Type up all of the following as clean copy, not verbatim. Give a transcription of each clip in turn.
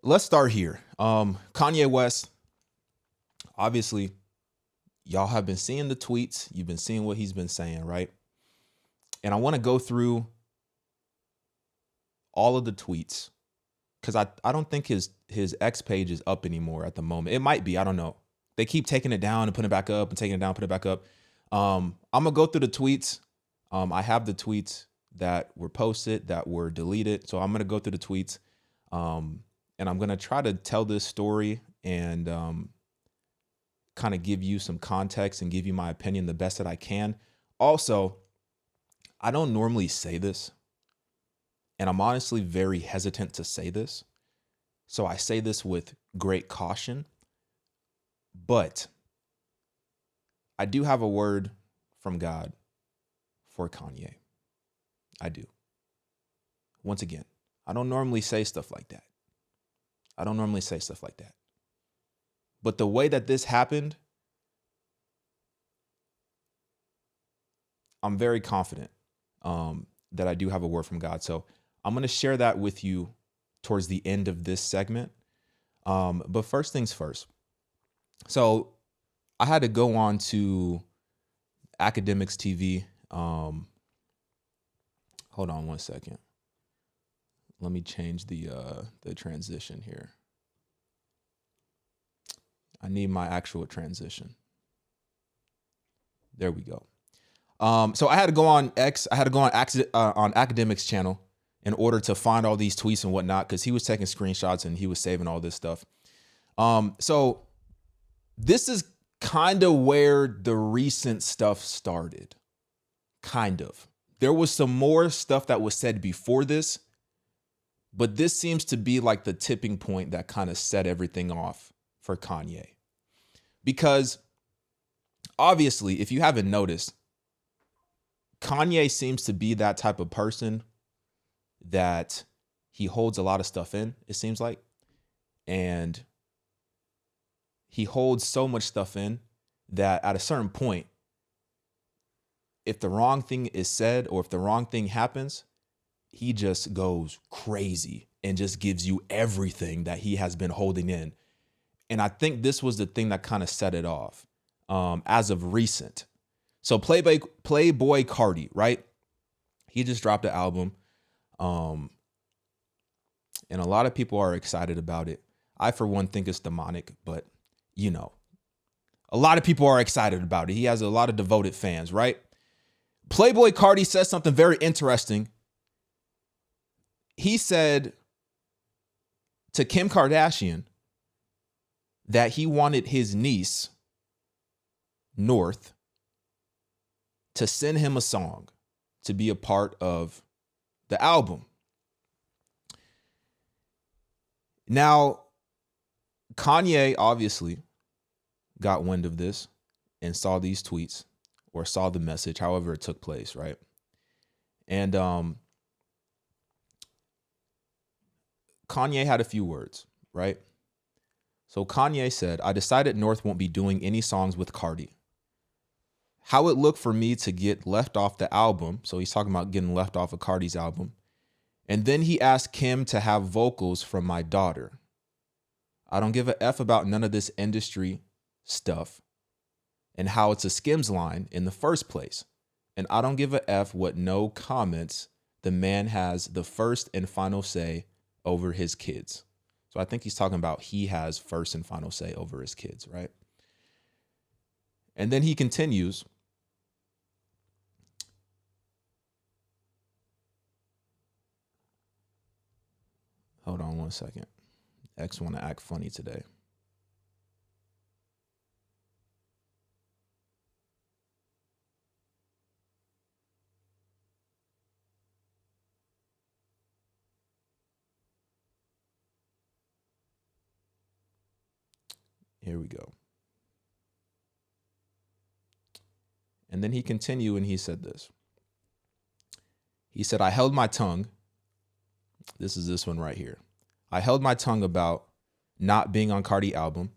let's start here. Kanye West, obviously, y'all have been seeing the tweets. You've been seeing what he's been saying, right? And I want to go through all of the tweets because I don't think his X page is up anymore at the moment. It might be, I don't know. They keep taking it down and putting it back up and taking it down, putting it back up. I'm gonna go through the tweets. I have the tweets that were posted, that were deleted. So I'm gonna go through the tweets, and I'm gonna try to tell this story and kind of give you some context and give you my opinion the best that I can. Also, I don't normally say this, and I'm honestly very hesitant to say this. So I say this with great caution, but I do have a word from God for Kanye. I do. Once again, I don't normally say stuff like that. But the way that this happened, I'm very confident that I do have a word from God. So I'm going to share that with you towards the end of this segment. But first things first. So I had to go on to Academics TV. Hold on one second. Let me change the transition here. I need my actual transition. There we go. So I had to go on X. I had to go on Academics channel in order to find all these tweets and whatnot, because he was taking screenshots and he was saving all this stuff. So this is kind of where the recent stuff started. Kind of. There was some more stuff that was said before this, but this seems to be like the tipping point that kind of set everything off for Kanye. Because obviously, if you haven't noticed, Kanye seems to be that type of person that he holds a lot of stuff in, it seems like. And he holds so much stuff in that at a certain point, if the wrong thing is said or if the wrong thing happens, he just goes crazy and just gives you everything that he has been holding in. And I think this was the thing that kind of set it off as of recent. So Playboi Carti, right? He just dropped an album. And a lot of people are excited about it. I, for one, think it's demonic, but you know, a lot of people are excited about it. He has a lot of devoted fans, right? Playboi Carti says something very interesting. He said to Kim Kardashian that he wanted his niece, North, to send him a song to be a part of the album. Now, Kanye obviously got wind of this and saw these tweets or saw the message, however it took place, right? And Kanye had a few words, right? So Kanye said, "I decided North won't be doing any songs with Carti. How it looked for me to get left off the album." So he's talking about getting left off of Carti's album. "And then he asked Kim to have vocals from my daughter. I don't give a F about none of this industry stuff and how it's a Skims line in the first place. And I don't give a F what no comments. The man has the first and final say over his kids." So I think he's talking about he has first and final say over his kids, right? And then he continues. Hold on one second. X want to act funny today. Here we go. And then he continued and he said this. He said, "I held my tongue." This is this one right here. "I held my tongue about not being on Carti album.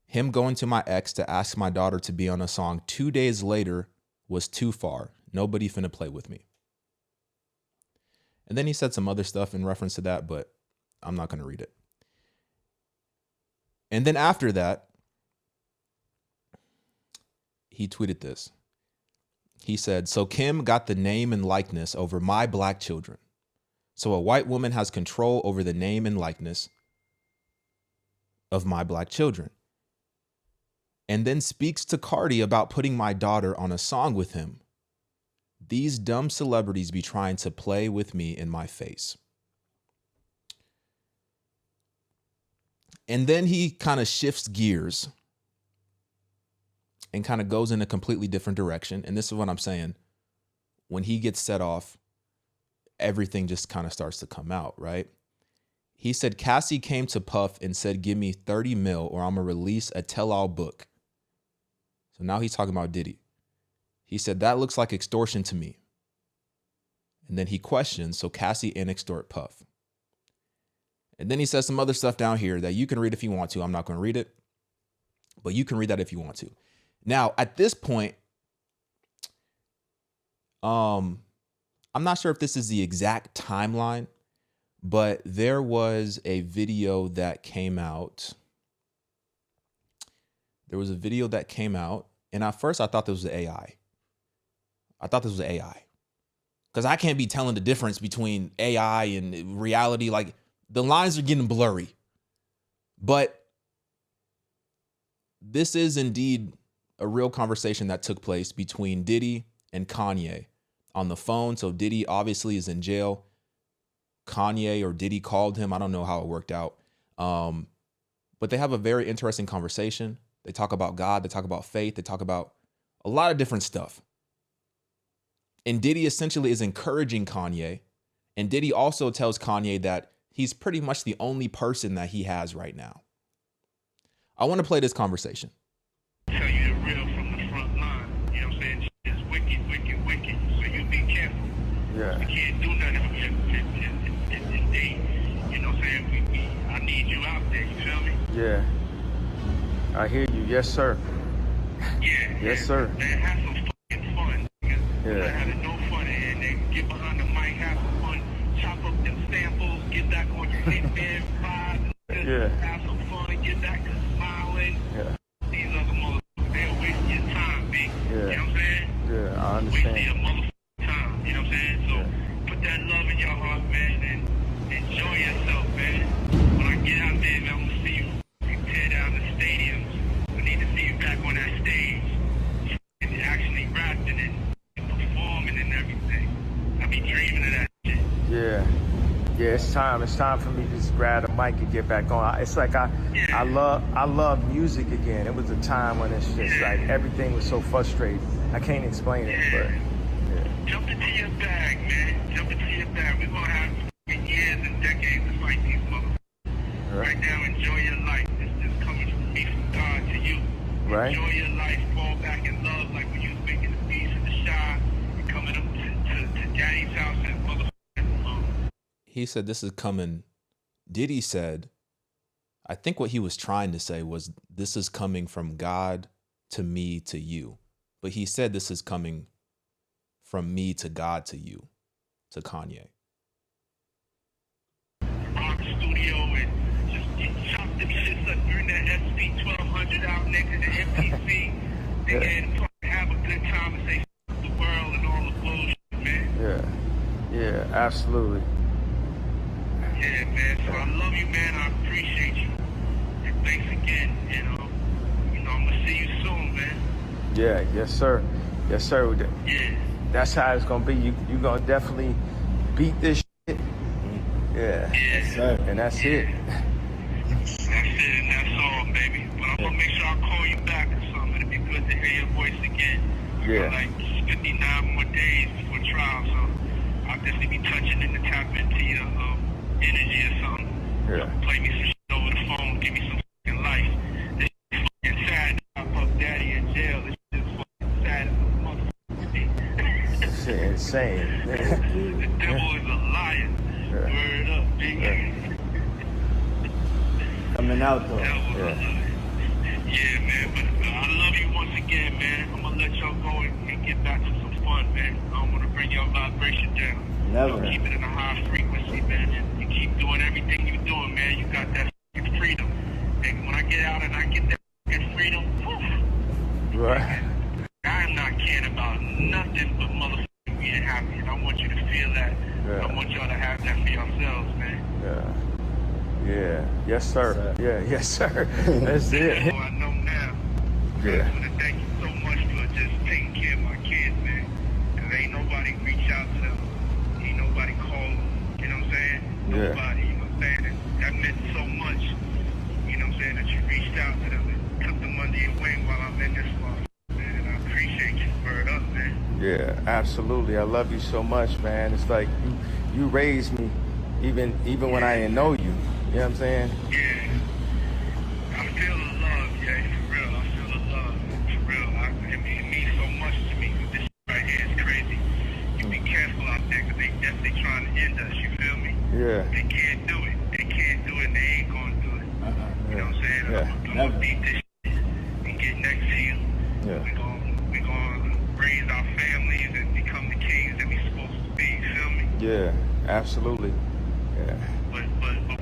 Him going to my ex to ask my daughter to be on a song 2 days later was too far. Nobody finna play with me." And then he said some other stuff in reference to that, but I'm not going to read it. And then after that, he tweeted this. He said, so Kim got the name and likeness over my black children. So a white woman has control over the name and likeness of my black children. And then speaks to Carti about putting my daughter on a song with him. These dumb celebrities be trying to play with me in my face. And then he kind of shifts gears and kind of goes in a completely different direction. And this is what I'm saying. When he gets set off, everything just kind of starts to come out, right? He said, Cassie came to Puff and said, give me 30 mil or I'm going to release a tell-all book. So now he's talking about Diddy. He said, that looks like extortion to me. And then he questions, so Cassie and extort Puff. And then he says some other stuff down here that you can read if you want to. I'm not going to read it, but you can read that if you want to. Now, at this point, I'm not sure if this is the exact timeline, but there was a video that came out. There was a video that came out, and at first I thought this was AI. Because I can't be telling the difference between AI and reality. Like, the lines are getting blurry. But this is indeed a real conversation that took place between Diddy and Kanye on the phone. So Diddy obviously is in jail. Kanye or Diddy called him. I don't know how it worked out. But they have a very interesting conversation. They talk about God. They talk about faith. They talk about a lot of different stuff. And Diddy essentially is encouraging Kanye. And Diddy also tells Kanye that he's pretty much the only person that he has right now. I want to play this conversation. Tell you the real from the front line. You know what I'm saying? It's wicked, wicked, wicked. So you be careful. Yeah. You can't do nothing. And they, you know what I'm saying? I need you out there. You feel me? Yeah. I hear you. Yes, sir. Yeah. Yes, sir. Man, have some fucking fun. Yeah. Not having no fun. And then get behind the mic, have some fun. Chop up them samples. Get back on your headband vibe. Yeah. Have some fun. Get back to smiling. Yeah. These other motherfuckers, they'll waste your time, big. Yeah. You know what I'm saying? Yeah, I Waste your understand. motherfucking time. You know what I'm saying? So put that love in your heart, man, and enjoy yourself, man. When I get out there, man, I'm gonna see you tear down the stadiums. I need to see you back on that stage and actually rapping and performing and everything. I be dreaming of that shit. Yeah. Yeah, it's time. It's time for me to just grab the mic and get back on. It's like I love music again. It was a time when it's just like everything was so frustrating. I can't explain it, but yeah. Jump into your bag, man. Jump into your bag. We're gonna have years and decades to fight these motherfuckers. Right now, enjoy your life. This is coming from me, from God to you. Right. Enjoy your life. Fall back in love, like when you was making the beats in the shop and coming up to Daddy's house and motherfucking. He said this is coming. Diddy said, I think what he was trying to say was this is coming from God to me to you. But he said this is coming from me to God to you, to Kanye. Rock studio and just chop them shits up, bring that SP 1200 out, nigga, the MPC. Nigga, and have a good time and say f the world and all the bullshit, man. Yeah, absolutely. Yeah, man. So I love you, man. I appreciate you. And thanks again. I'm gonna see you soon, man. Yeah, yes, sir. Yes, sir. Yeah. That's how it's gonna be. You gonna definitely beat this shit. Yeah. Yes, sir. And that's it. That's it, and that's all, baby. But I'm gonna make sure I call you back or something. It'd be good to hear your voice again. Yeah. Like 59 more days before trial, so I'll definitely be touching in to tap into your energy or something. Yeah. Play me some shit over the phone, give me some fucking life. This shit fucking sad. I Puff Daddy in jail. This shit is fucking sad as a motherfucker. Shit insane. The devil is a liar. Yeah. Word up, big. Coming out though. Yeah, man. But I love you once again, man. I'm gonna let y'all go and get back to some fun, man. I don't want to bring your vibration down. Never. Keep it in a high frequency, man. You keep doing everything you're doing, man. You got that freedom. And when I get out and I get that freedom, whew, Right. I'm not caring about nothing but motherfucking being happy. And I want you to feel that. Yeah. I want y'all to have that for yourselves, man. Yeah. Yeah. Yes, sir. Yeah. Yes, sir. That's it. So I know now. Yeah. I want to thank you so much for just taking care of my kids, man. Because ain't nobody reach out to them. Ain't nobody call them. You know what I'm saying? Yeah. Nobody, you know what I'm saying? And that meant so much, you know what I'm saying, that you reached out to them and took them under your wing while I'm in this life, man. And I appreciate you. Word up, man. Yeah, absolutely. I love you so much, man. It's like you raised me even when I didn't know you. You know what I'm saying? Yeah. I feel the love, yeah, for real. I feel the love, for real. It means so much to me. This right here is crazy. You be careful out there because they definitely trying to end us, you feel me? Yeah. They can't do it. They can't do it and they ain't going to do it. You know what I'm saying? Yeah. I'm going to beat this shit and get next to you. Yeah. We're going to raise our families and become the kings that we're supposed to be, you feel me? Yeah, absolutely. Yeah. But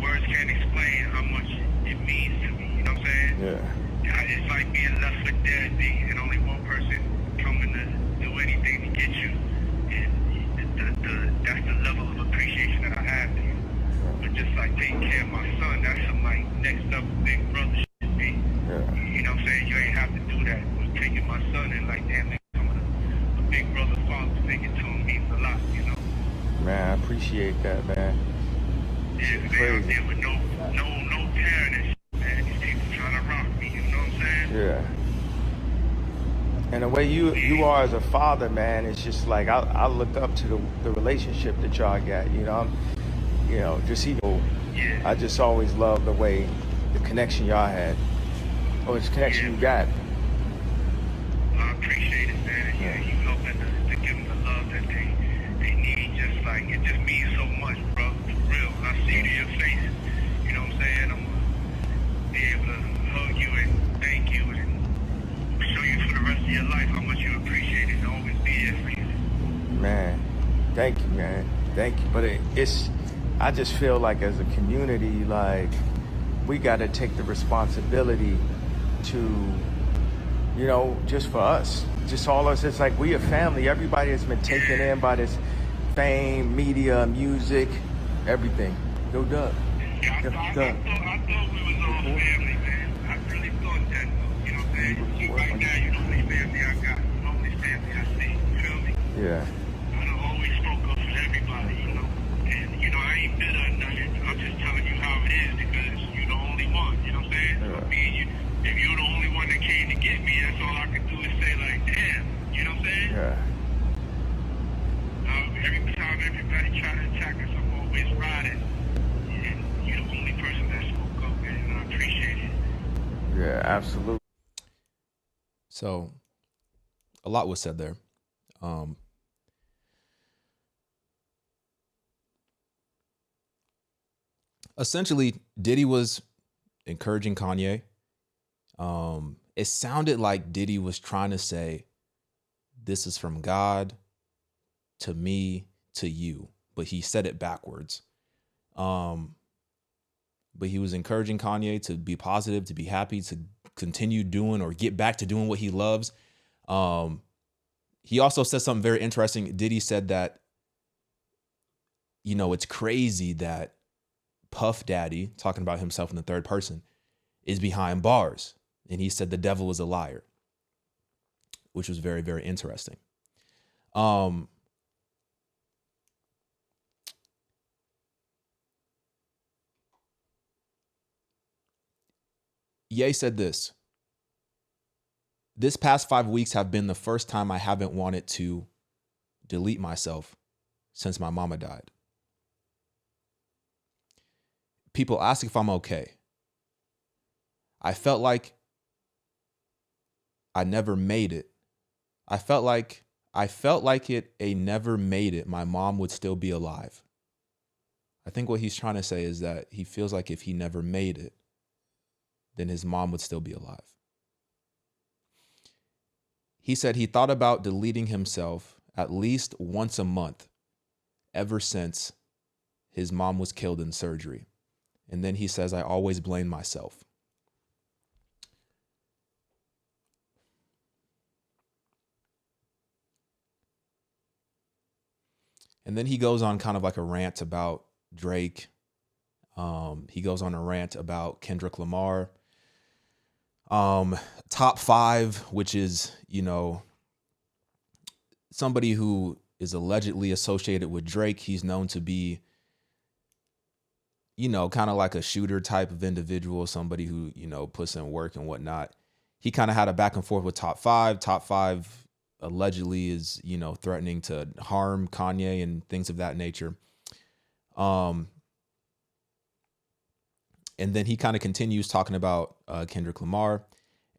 words can't explain how much it means to me, you know what I'm saying? Yeah. It's like being left for dead, and only one person coming to do anything to get you. And that's the level of appreciation that I have to you. But just like taking care of my son, that's some like next level big brother shit to me. Yeah. You know what I'm saying? You ain't have to do that. But taking my son and like, damn, they coming a big brother father figure to him means a lot, you know? Man, I appreciate that, man. Yeah, they out Crazy. there with no tearing and shit, man. These people trying to rock me, you know what I'm saying? Yeah. And the way you are as a father, man, it's just like I look up to the relationship that y'all got. You know, just even Yeah. I just always love the way the connection y'all had, or the connection you got. I appreciate it, man. And yeah, you helping to give them the love that they need. Just like it just means so much, bro. For real. When I see it in your face, you know what I'm saying? I'm gonna be able to hug you and thank you and show you for the rest of your life how much you appreciate it and always be there for you. Man, thank you, man. Thank you. But I just feel like as a community, like we got to take the responsibility to, just for us, just all us. It's like we a family. Everybody has been taken in by this fame, media, music, everything. Go Doug. Yeah, I thought we was all family, man. I really thought that, you know what I'm saying? Right now, you're the only family I got. You're the only family I see. You feel me? Yeah. I done always spoke up for everybody, you know? And, I ain't bitter or nothing. I'm just telling you how it is because you're the only one, you know what I'm saying? Yeah. So me and you, if you're the only one that came to get me, that's all I can do is say, like, damn, you know what I'm saying? Yeah. Every time everybody try to attack us, I'm always riding. And you're the only person that spoke up, man, and I appreciate it. Yeah, absolutely. So a lot was said there. Essentially, Diddy was encouraging Kanye. It sounded like Diddy was trying to say, this is from God to me to you, but he said it backwards. But he was encouraging Kanye to be positive, to be happy, to continue doing or get back to doing what he loves. He also said something very interesting. Diddy said that, it's crazy that Puff Daddy, talking about himself in the third person, is behind bars. And he said the devil is a liar, which was very, very interesting. Ye said this past 5 weeks have been the first time I haven't wanted to delete myself since my mama died. People ask if I'm okay. I felt like I never made it. I felt like a never made it, my mom would still be alive. I think what he's trying to say is that he feels like if he never made it, then his mom would still be alive. He said he thought about deleting himself at least once a month ever since his mom was killed in surgery. And then he says, I always blame myself. And then he goes on kind of like a rant about Drake. He goes on a rant about Kendrick Lamar. Top 5, which is, you know, somebody who is allegedly associated with Drake. He's known to be, you know, kind of like a shooter type of individual, somebody who, you know, puts in work and whatnot. He kind of had a back and forth with Top 5. Top 5 allegedly is, you know, threatening to harm Kanye and things of that nature. And then he kind of continues talking about Kendrick Lamar.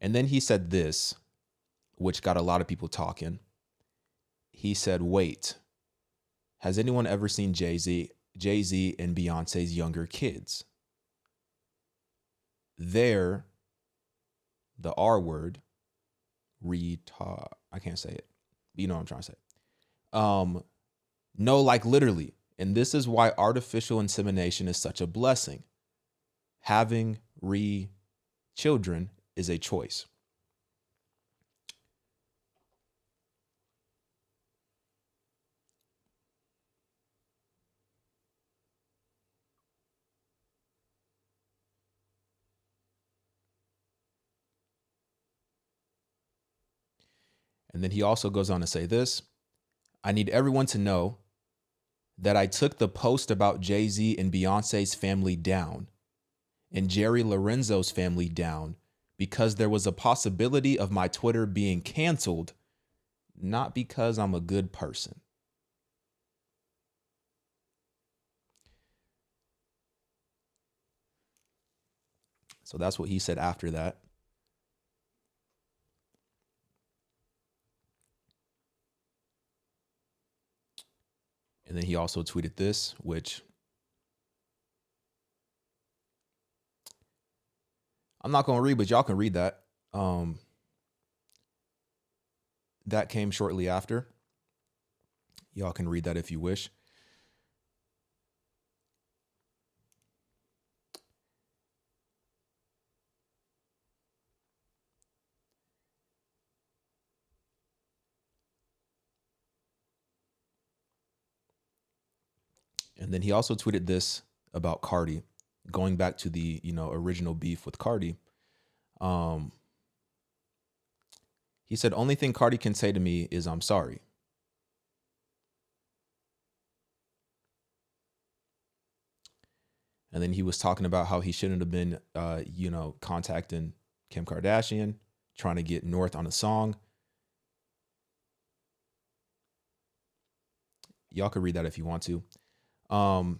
And then he said this, which got a lot of people talking. He said, wait, has anyone ever seen Jay-Z and Beyonce's younger kids? They're the R word, retard. I can't say it. But you know what I'm trying to say. No, like literally. And this is why artificial insemination is such a blessing. Having children is a choice. And then he also goes on to say this: I need everyone to know that I took the post about Jay-Z and Beyonce's family down and Jerry Lorenzo's family down because there was a possibility of my Twitter being canceled, not because I'm a good person. So that's what he said after that. And then he also tweeted this, which I'm not going to read, but y'all can read that. That came shortly after. Y'all can read that if you wish. And then he also tweeted this about Carti, going back to the, you know, original beef with Carti. He said, only thing Carti can say to me is, I'm sorry. And then he was talking about how he shouldn't have been, you know, contacting Kim Kardashian, trying to get North on a song. Y'all could read that if you want to. And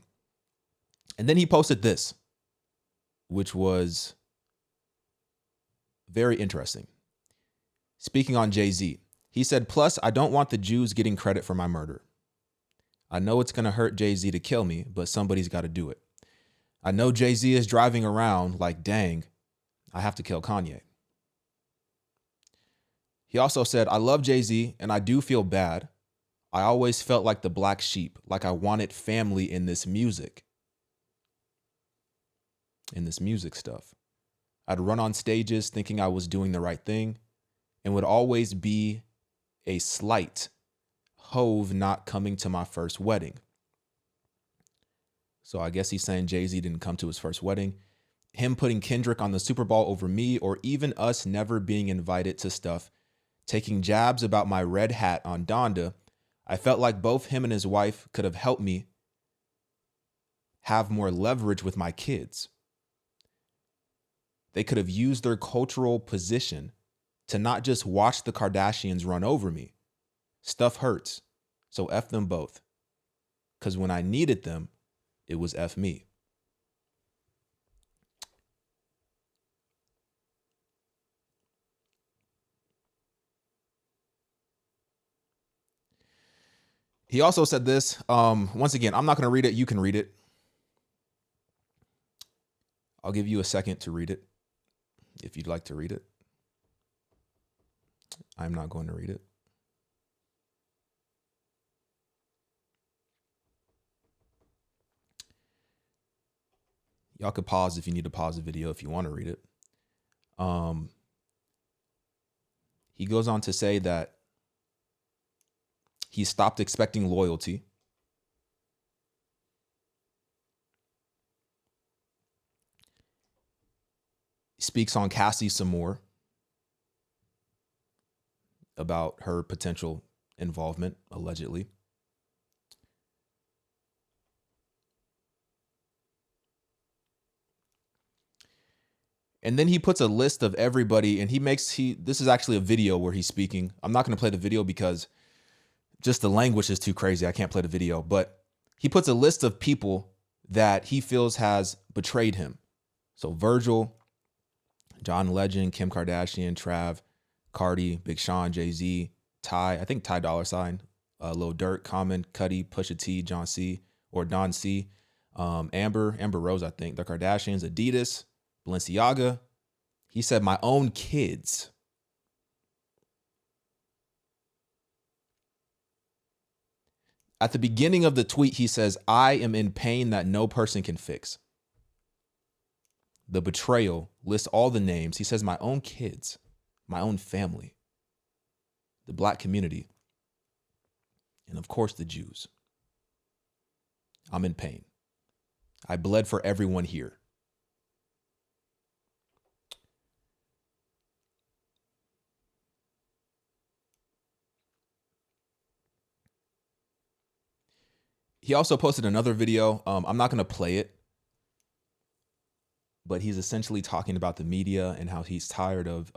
then he posted this, which was very interesting. Speaking on Jay-Z, he said, plus, I don't want the Jews getting credit for my murder. I know it's going to hurt Jay-Z to kill me, but somebody's got to do it. I know Jay-Z is driving around like, dang, I have to kill Kanye. He also said, I love Jay-Z and I do feel bad. I always felt like the black sheep, like I wanted family in this music stuff. I'd run on stages thinking I was doing the right thing and would always be a slight Hove not coming to my first wedding. So I guess he's saying Jay-Z didn't come to his first wedding. Him putting Kendrick on the Super Bowl over me, or even us never being invited to stuff, taking jabs about my red hat on Donda. I felt like both him and his wife could have helped me have more leverage with my kids. They could have used their cultural position to not just watch the Kardashians run over me. Stuff hurts, so F them both. Because when I needed them, it was F me. He also said this. Once again, I'm not going to read it. You can read it. I'll give you a second to read it if you'd like to read it. I'm not going to read it. Y'all could pause if you need to pause the video if you want to read it. He goes on to say that he stopped expecting loyalty speaks on Cassie some more about her potential involvement, allegedly. And then he puts a list of everybody, and this is actually a video where he's speaking. I'm not going to play the video because just the language is too crazy. I can't play the video, but he puts a list of people that he feels has betrayed him. So Virgil, John Legend, Kim Kardashian, Trav, Cardi, Big Sean, Jay-Z, Ty, I think Ty Dolla $ign, Lil Durk, Common, Cudi, Pusha T, John C, or Don C, Amber Rose, I think, the Kardashians, Adidas, Balenciaga. He said, my own kids. At the beginning of the tweet, he says, I am in pain that no person can fix. The betrayal lists all the names. He says, my own kids, my own family, the Black community, and of course the Jews. I'm in pain. I bled for everyone here. He also posted another video. I'm not going to play it, but he's essentially talking about the media and how he's tired of,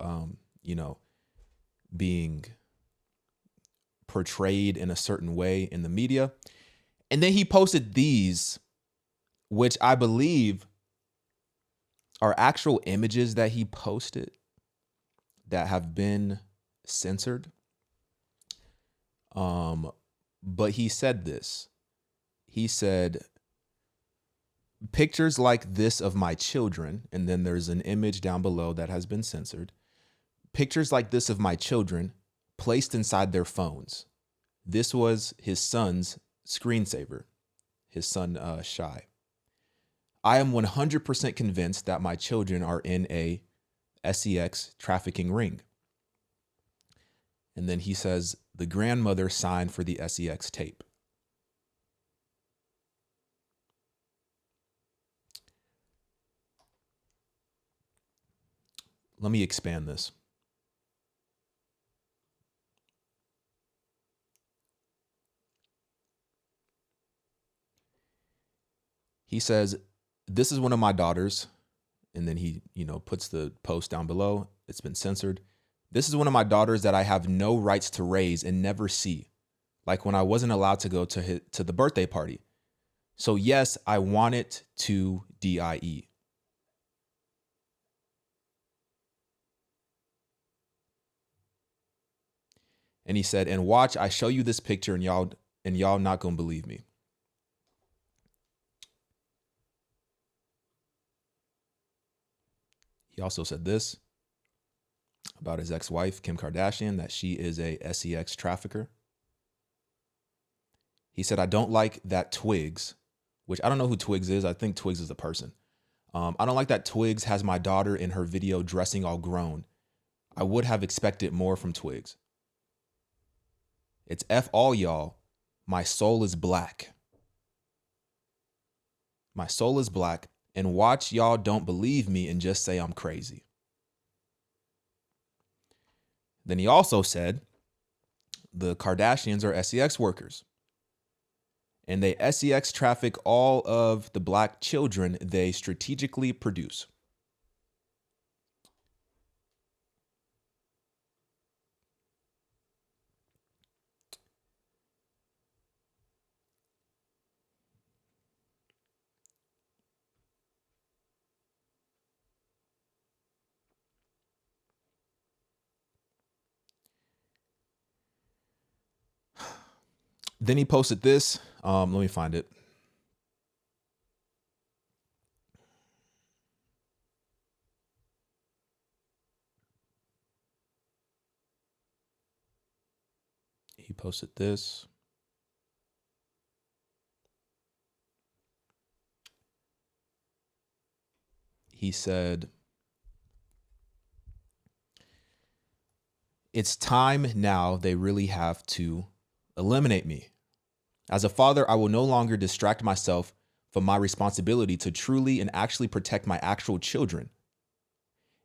being portrayed in a certain way in the media. And then he posted these, which I believe are actual images that he posted that have been censored. But he said this. He said, pictures like this of my children, and then there's an image down below that has been censored. Pictures like this of my children placed inside their phones. This was his son's screensaver, his son, Shy. I am 100% convinced that my children are in a sex trafficking ring. And then he says, the grandmother signed for the sex tape. Let me expand this. He says, this is one of my daughters. And then he, puts the post down below. It's been censored. This is one of my daughters that I have no rights to raise and never see. Like when I wasn't allowed to go to the birthday party. So yes, I want it to DIE. And he said, and watch, I show you this picture and y'all not gonna believe me. He also said this about his ex-wife, Kim Kardashian, that she is a sex trafficker. He said, I don't like that Twigs, which I don't know who Twigs is. I think Twigs is a person. I don't like that Twigs has my daughter in her video dressing all grown. I would have expected more from Twigs. It's F all y'all. My soul is black. My soul is black. And watch y'all don't believe me and just say I'm crazy. Then he also said the Kardashians are sex workers. And they sex traffic all of the Black children they strategically produce. Then he posted this. Let me find it. He posted this. He said, it's time now they really have to eliminate me. As a father, I will no longer distract myself from my responsibility to truly and actually protect my actual children.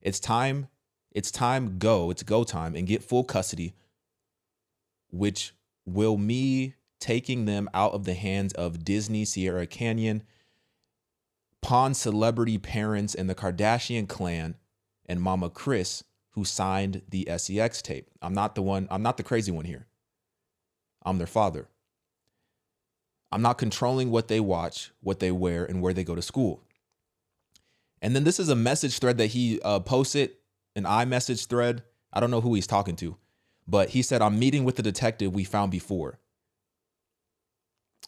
It's time. It's go time and get full custody, which will me taking them out of the hands of Disney, Sierra Canyon, pawn celebrity parents, and the Kardashian clan, and Mama Chris, who signed the SEX tape. I'm not the crazy one here. I'm their father. I'm not controlling what they watch, what they wear, and where they go to school. And then this is a message thread that he posted, an iMessage thread. I don't know who he's talking to, but he said, I'm meeting with the detective we found before.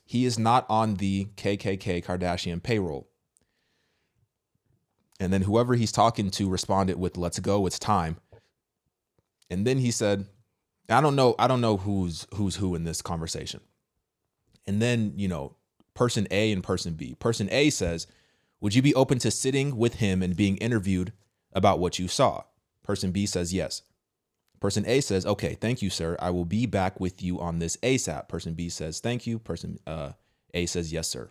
He is not on the KKK Kardashian payroll. And then whoever he's talking to responded with, let's go, it's time. And then he said, I don't know who's who in this conversation. And then, person A and person B. Person A says, would you be open to sitting with him and being interviewed about what you saw? Person B says yes. Person A says, okay, thank you, sir. I will be back with you on this ASAP. Person B says, thank you. Person A says, yes, sir.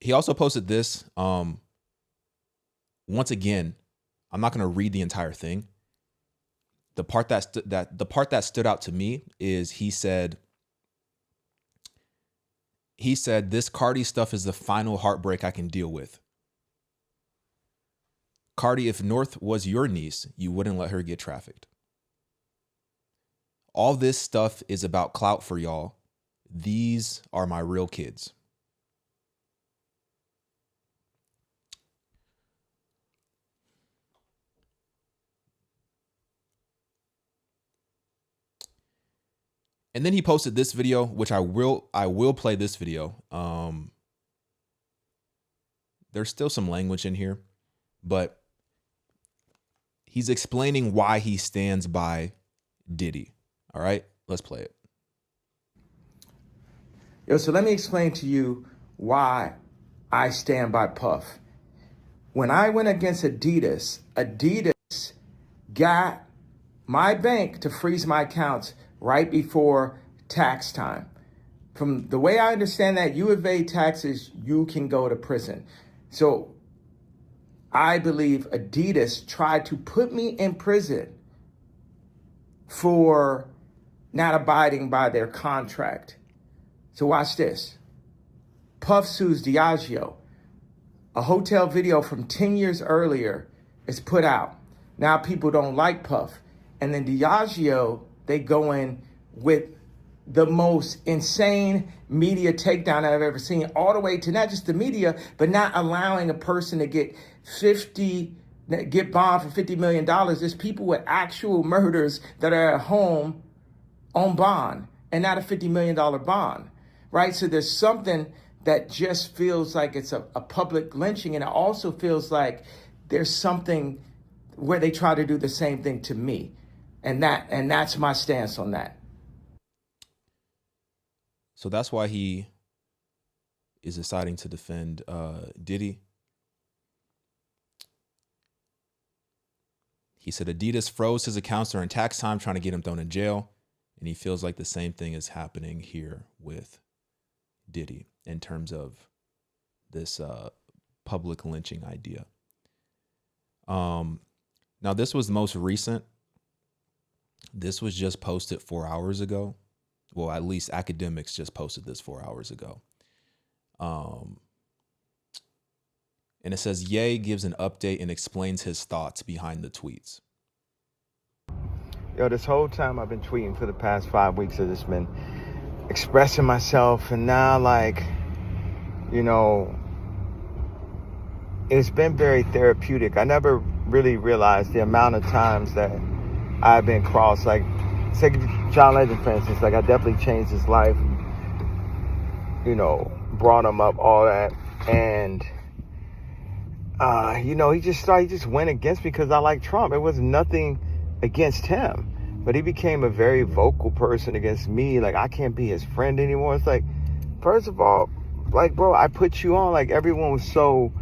He also posted this. Once again, I'm not going to read the entire thing. The part that stood out to me is he said this Carti stuff is the final heartbreak I can deal with. Carti, if North was your niece, you wouldn't let her get trafficked. All this stuff is about clout for y'all. These are my real kids. And then he posted this video, which I will play this video. There's still some language in here, but he's explaining why he stands by Diddy. All right, let's play it. Yo, so let me explain to you why I stand by Puff. When I went against Adidas got my bank to freeze my accounts right before tax time. From the way I understand that, you evade taxes, you can go to prison. So I believe Adidas tried to put me in prison for not abiding by their contract. So watch this. Puff sues Diageo. A hotel video from 10 years earlier is put out. Now people don't like Puff. And then Diageo, they go in with the most insane media takedown I've ever seen, all the way to not just the media, but not allowing a person to get bombed for $50 million. There's people with actual murders that are at home on bond and not a $50 million bond, right? So there's something that just feels like it's a public lynching. And it also feels like there's something where they try to do the same thing to me. And that's my stance on that. So that's why he is deciding to defend Diddy. He said Adidas froze his accounts during tax time, trying to get him thrown in jail. And he feels like the same thing is happening here with Diddy in terms of this public lynching idea. Now, this was the most recent. This was just posted 4 hours ago. Well, at least Academics just posted this 4 hours ago. And it says, Ye gives an update and explains his thoughts behind the tweets. Yo, this whole time I've been tweeting for the past 5 weeks. I've just been expressing myself. And now, it's been very therapeutic. I never really realized the amount of times that I've been crossed. Like, say John Legend, for instance, I definitely changed his life, brought him up, all that. And, he just went against me because I like Trump. It was nothing against him, but he became a very vocal person against me. Like, I can't be his friend anymore. It's like, first of all, bro, I put you on. Like, everyone was so,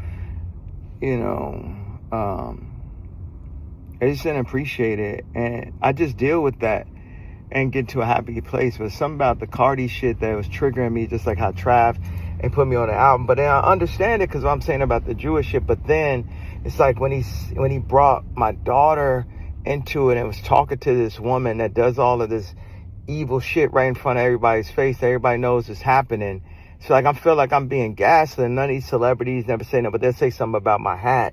I just didn't appreciate it. And I just deal with that and get to a happy place. But something about the Carti shit that was triggering me, just like how Trav and put me on the album. But then I understand it because I'm saying about the Jewish shit. But then it's like when he brought my daughter into it and was talking to this woman that does all of this evil shit right in front of everybody's face. Everybody knows it's happening. So like I feel like I'm being gaslit. None of these celebrities never say no, but they'll say something about my hat.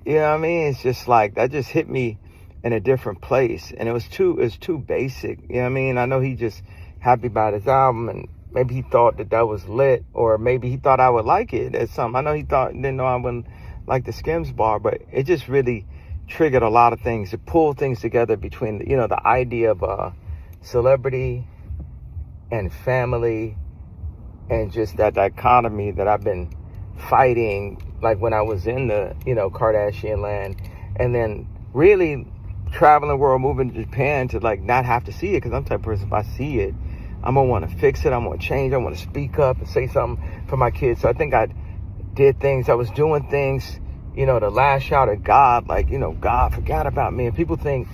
You know what I mean? It's just like that just hit me in a different place, and it was too basic. You know what I mean? I know he just happy about his album, and maybe he thought that was lit, or maybe he thought I would like it as something. I know he didn't know I wouldn't like the Skims bar, but it just really triggered a lot of things. It pulled things together between the idea of celebrity and family, and just that dichotomy that I've been fighting, like when I was in the Kardashian land, and then really traveling the world, moving to Japan to like not have to see it, because I'm the type of person, if I see it, I'm gonna want to fix it, I'm gonna change, I want to speak up and say something for my kids. So I think I did things, I was doing things, to lash out at God, like, God forgot about me. And people think,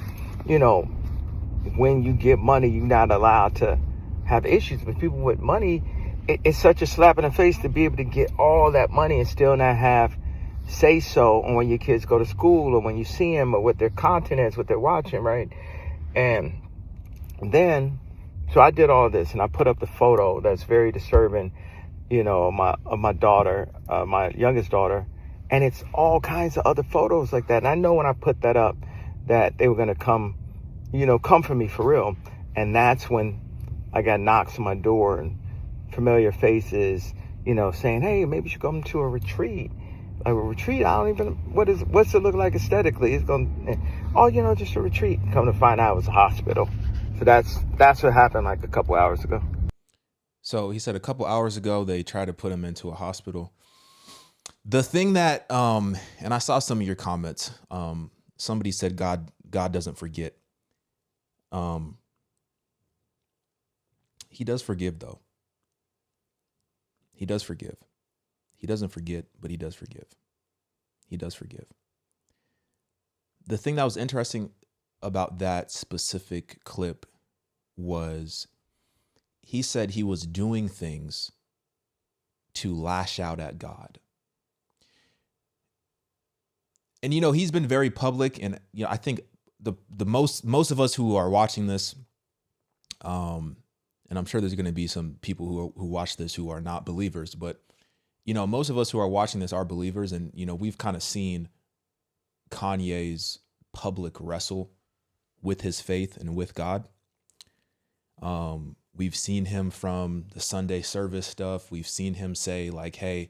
when you get money, you're not allowed to have issues. But people with money, it's such a slap in the face to be able to get all that money and still not have say so on when your kids go to school, or when you see them, or what their content is, what they're watching, right? And then, so I did all this, and I put up the photo that's very disturbing, of my daughter, my youngest daughter, and it's all kinds of other photos like that. And I know when I put that up that they were gonna come for me for real. And that's when I got knocks on my door and familiar faces, saying, hey, maybe you should come to a retreat. Like a retreat, I don't even, what's it look like aesthetically? It's just a retreat. Come to find out it was a hospital. So that's what happened like a couple hours ago. So he said a couple hours ago they tried to put him into a hospital. The thing that, and I saw some of your comments. Somebody said God doesn't forget. He does forgive, though. He does forgive. He doesn't forget, but he does forgive. He does forgive. The thing that was interesting about that specific clip was he said he was doing things to lash out at God. And, he's been very public, and, I think the most of us who are watching this, and I'm sure there's going to be some people who watch this who are not believers, but most of us who are watching this are believers, and we've kind of seen Kanye's public wrestle with his faith and with God. We've seen him from the Sunday service stuff. We've seen him say like, hey,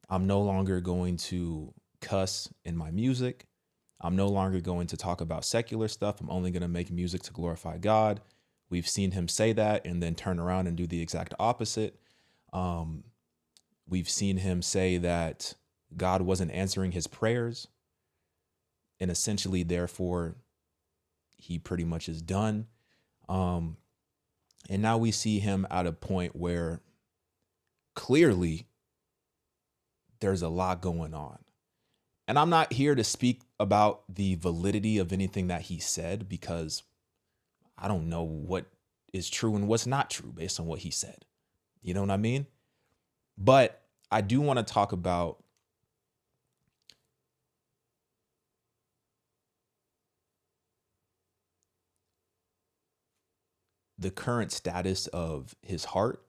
I'm no longer going to cuss in my music. I'm no longer going to talk about secular stuff. I'm only going to make music to glorify God. We've seen him say that and then turn around and do the exact opposite. We've seen him say that God wasn't answering his prayers, and essentially, therefore, he pretty much is done. And now we see him at a point where clearly there's a lot going on. And I'm not here to speak about the validity of anything that he said, because I don't know what is true and what's not true based on what he said. You know what I mean? But I do want to talk about the current status of his heart.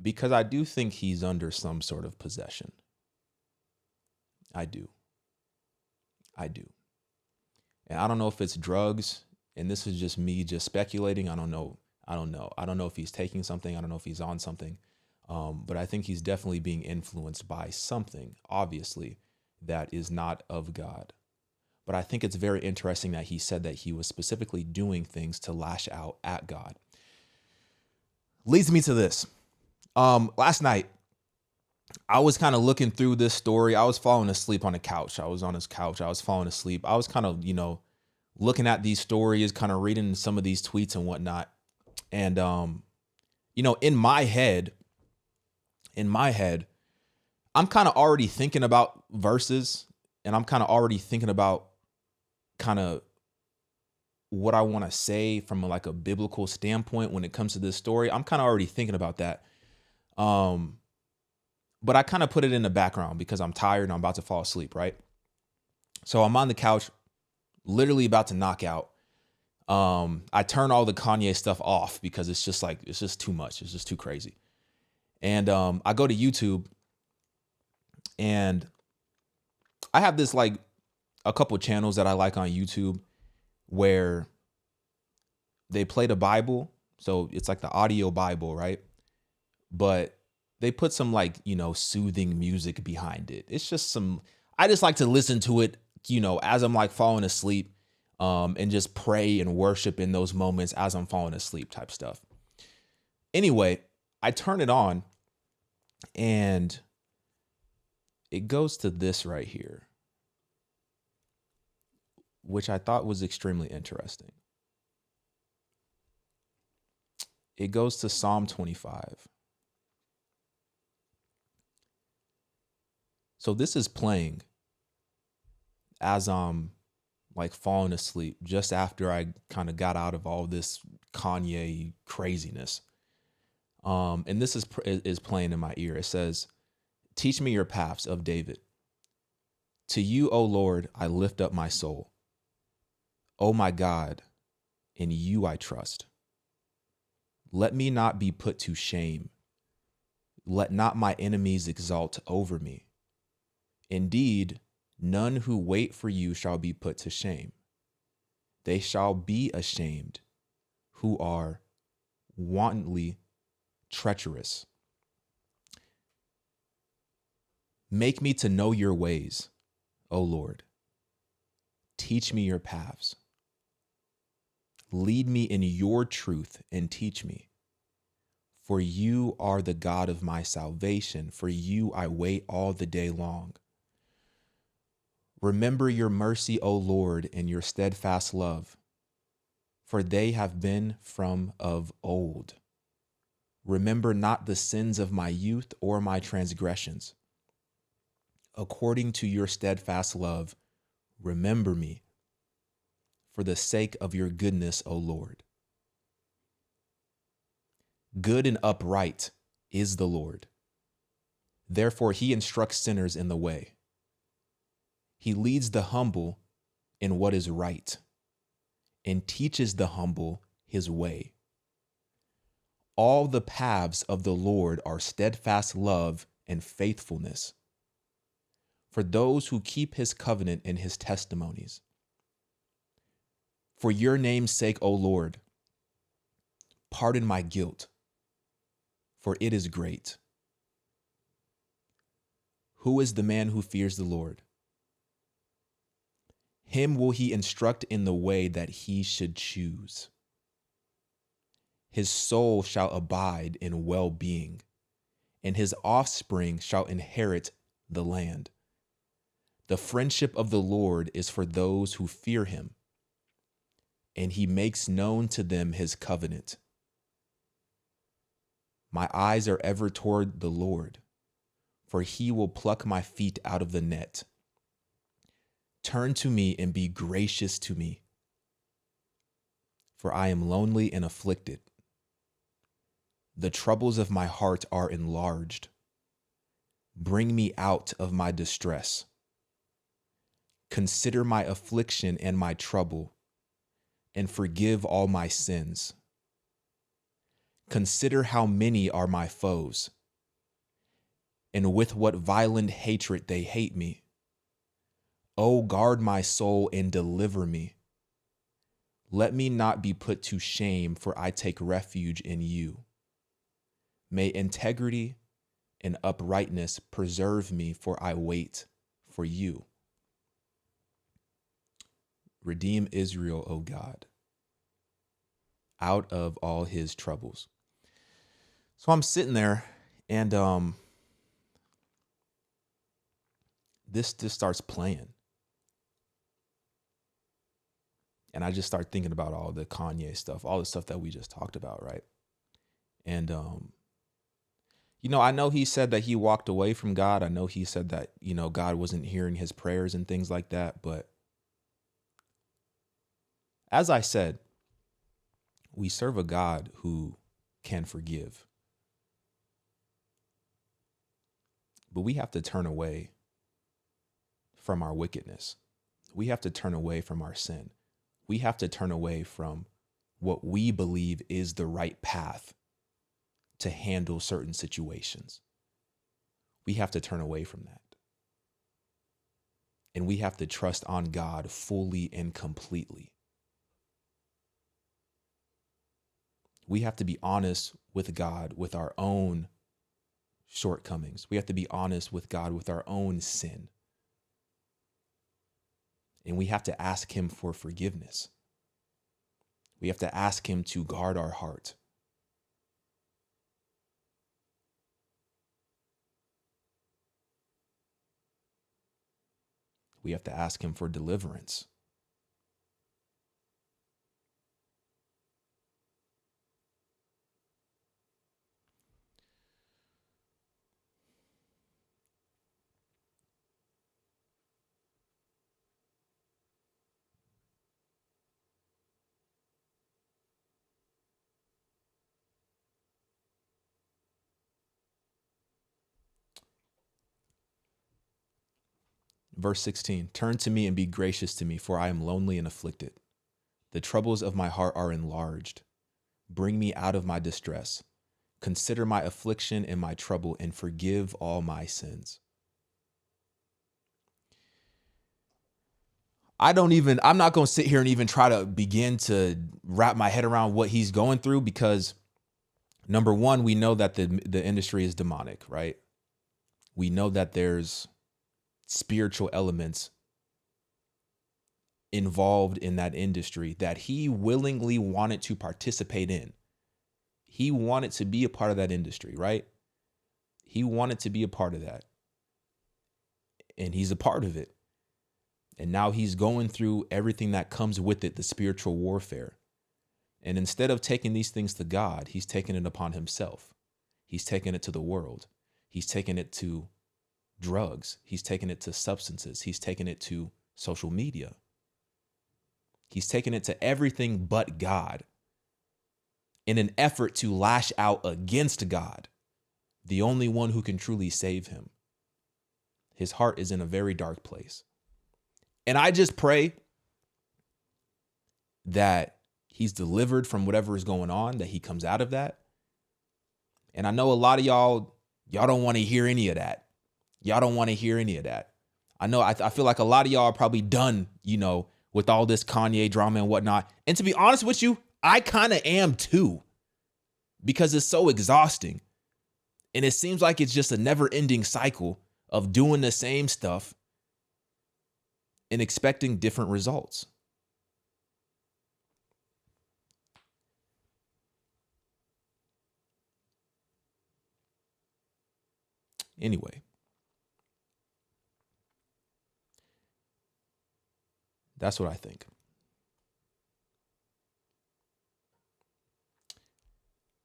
Because I do think he's under some sort of possession. I do. And I don't know if it's drugs, and this is just me just speculating. I don't know. I don't know if he's taking something. I don't know if he's on something. But I think he's definitely being influenced by something, obviously, that is not of God. But I think it's very interesting that he said that he was specifically doing things to lash out at God. Leads me to this. Last night, I was kind of looking through this story. I was falling asleep on the couch. I was on his couch. I was falling asleep. I was kind of, looking at these stories, kind of reading some of these tweets and whatnot. And, in my head, I'm kind of already thinking about verses, and I'm kind of already thinking about kind of what I want to say from like a biblical standpoint when it comes to this story. I'm kind of already thinking about that. But I kind of put it in the background because I'm tired and I'm about to fall asleep, right? So I'm on the couch, literally about to knock out. I turn all the Kanye stuff off because it's just too much. It's just too crazy. And I go to YouTube, and I have this like a couple channels that I like on YouTube where they play the Bible. So it's like the audio Bible, right? But they put some like, soothing music behind it. It's just I just like to listen to it, as I'm like falling asleep, and just pray and worship in those moments as I'm falling asleep type stuff. Anyway, I turn it on and it goes to this right here, which I thought was extremely interesting. It goes to Psalm 25. So this is playing as I'm like falling asleep just after I kind of got out of all this Kanye craziness. And this is playing in my ear. It says, "Teach me your paths of David. To you, O Lord, I lift up my soul. O my God, in you I trust. Let me not be put to shame. Let not my enemies exalt over me. Indeed, none who wait for you shall be put to shame. They shall be ashamed who are wantonly treacherous. Make me to know your ways, O Lord. Teach me your paths. Lead me in your truth and teach me. For you are the God of my salvation. For you I wait all the day long. Remember your mercy, O Lord, and your steadfast love, for they have been from of old. Remember not the sins of my youth or my transgressions. According to your steadfast love, remember me, for the sake of your goodness, O Lord. Good and upright is the Lord. Therefore he instructs sinners in the way. He leads the humble in what is right and teaches the humble his way. All the paths of the Lord are steadfast love and faithfulness for those who keep his covenant and his testimonies. For your name's sake, O Lord, pardon my guilt, for it is great. Who is the man who fears the Lord? Him will he instruct in the way that he should choose. His soul shall abide in well-being, and his offspring shall inherit the land. The friendship of the Lord is for those who fear him, and he makes known to them his covenant. My eyes are ever toward the Lord, for he will pluck my feet out of the net. Turn to me and be gracious to me, for I am lonely and afflicted. The troubles of my heart are enlarged. Bring me out of my distress. Consider my affliction and my trouble, and forgive all my sins. Consider how many are my foes, and with what violent hatred they hate me. O guard my soul and deliver me. Let me not be put to shame, for I take refuge in you. May integrity and uprightness preserve me, for I wait for you. Redeem Israel, O God, out of all his troubles. So I'm sitting there, and this just starts playing. And I just start thinking about all the Kanye stuff, all the stuff that we just talked about, right? And, I know he said that he walked away from God. I know he said that, God wasn't hearing his prayers and things like that. But as I said, we serve a God who can forgive. But we have to turn away from our wickedness. We have to turn away from our sin. We have to turn away from what we believe is the right path to handle certain situations. We have to turn away from that. And we have to trust on God fully and completely. We have to be honest with God with our own shortcomings. We have to be honest with God with our own sin. And we have to ask him for forgiveness. We have to ask him to guard our heart. We have to ask him for deliverance. Verse 16, turn to me and be gracious to me, for I am lonely and afflicted. The troubles of my heart are enlarged. Bring me out of my distress. Consider my affliction and my trouble and forgive all my sins. I'm not going to sit here and even try to begin to wrap my head around what he's going through, because number one, we know that the industry is demonic, right? We know that there's spiritual elements involved in that industry that he willingly wanted to participate in. He wanted to be a part of that industry, right? He wanted to be a part of that. And he's a part of it. And now he's going through everything that comes with it, the spiritual warfare. And instead of taking these things to God, he's taking it upon himself. He's taking it to the world. He's taking it to drugs. He's taking it to substances. He's taking it to social media. He's taking it to everything but God in an effort to lash out against God, the only one who can truly save him. His heart is in a very dark place. And I just pray that he's delivered from whatever is going on, that he comes out of that. And I know a lot of y'all don't want to hear any of that. Y'all don't want to hear any of that. I know, I feel like a lot of y'all are probably done, with all this Kanye drama and whatnot. And to be honest with you, I kind of am too, because it's so exhausting. And it seems like it's just a never-ending cycle of doing the same stuff and expecting different results. Anyway. That's what I think.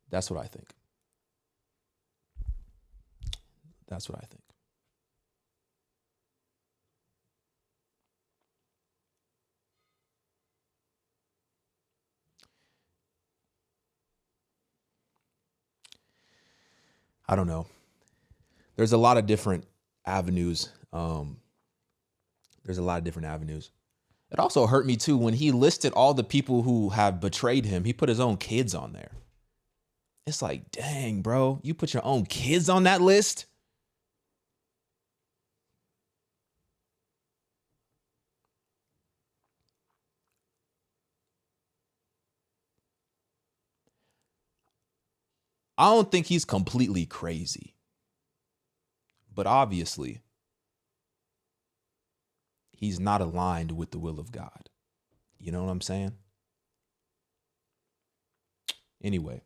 That's what I think. That's what I think. I don't know. There's a lot of different avenues. It also hurt me too when he listed all the people who have betrayed him. He put his own kids on there. It's like, dang, bro, you put your own kids on that list? I don't think he's completely crazy. But obviously, he's not aligned with the will of God. You know what I'm saying? Anyway.